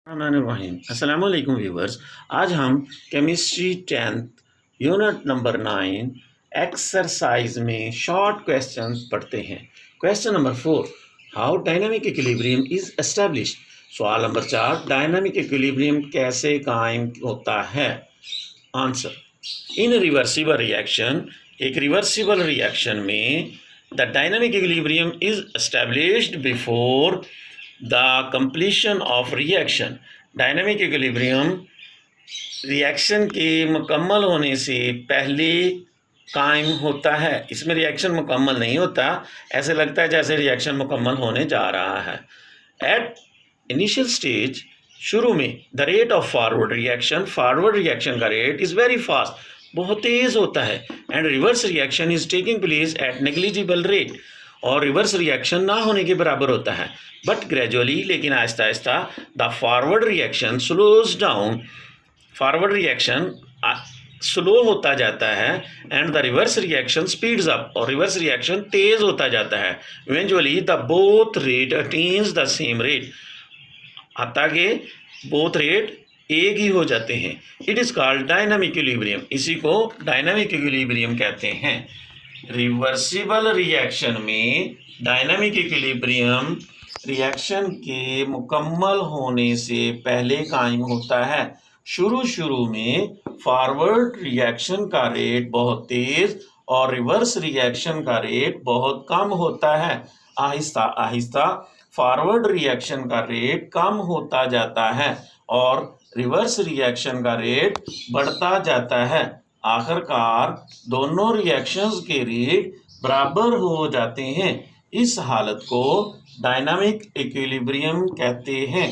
अस्सलाम वालेकुम व्यूवर्स। आज हम chemistry 10th unit number 9 exercise में शॉर्ट क्वेश्चंस पढ़ते हैं। Question number 4, how dynamic equilibrium is established. सवाल नंबर 4, डायनामिक इक्विलिब्रियम कैसे कायम होता है। आंसर, इन रिवर्सिबल रिएक्शन, एक रिवर्सिबल रिएक्शन में the dynamic equilibrium is established before the completion of reaction. Dynamic equilibrium reaction के मुकम्मल होने से पहले कायम होता है। इसमें रिएक्शन मुकम्मल नहीं होता, ऐसे लगता है जैसे रिएक्शन मुकम्मल होने जा रहा है। एट इनिशियल स्टेज, शुरू में, the rate of forward reaction का रेट इज़ वेरी फास्ट, बहुत तेज़ होता है। And reverse reaction is taking place at negligible rate, और रिवर्स रिएक्शन ना होने के बराबर होता है। बट ग्रेजुअली, लेकिन Aahista Aahista, the forward reaction slows down, forward reaction slow होता जाता है। And the reverse reaction speeds up, और रिवर्स रिएक्शन तेज होता जाता है। Eventually the both rate attains the same rate, हत्ता के बोथ रेट एक ही हो जाते हैं। It is called dynamic equilibrium, इसी को डायनामिक इक्विलिब्रियम कहते हैं। रिवर्सिबल रिएक्शन में डायनामिक इक्विलिब्रियम रिएक्शन के मुकम्मल होने से पहले कायम होता है। शुरू में फॉरवर्ड रिएक्शन का रेट बहुत तेज और रिवर्स रिएक्शन का रेट बहुत कम होता है। आहिस्ता आहिस्ता फॉरवर्ड रिएक्शन का रेट कम होता जाता है और रिवर्स रिएक्शन का रेट बढ़ता जाता है। आखिरकार दोनों रिएक्शंस के रेट बराबर हो जाते हैं। इस हालत को डायनामिक इक्विलिब्रियम कहते हैं।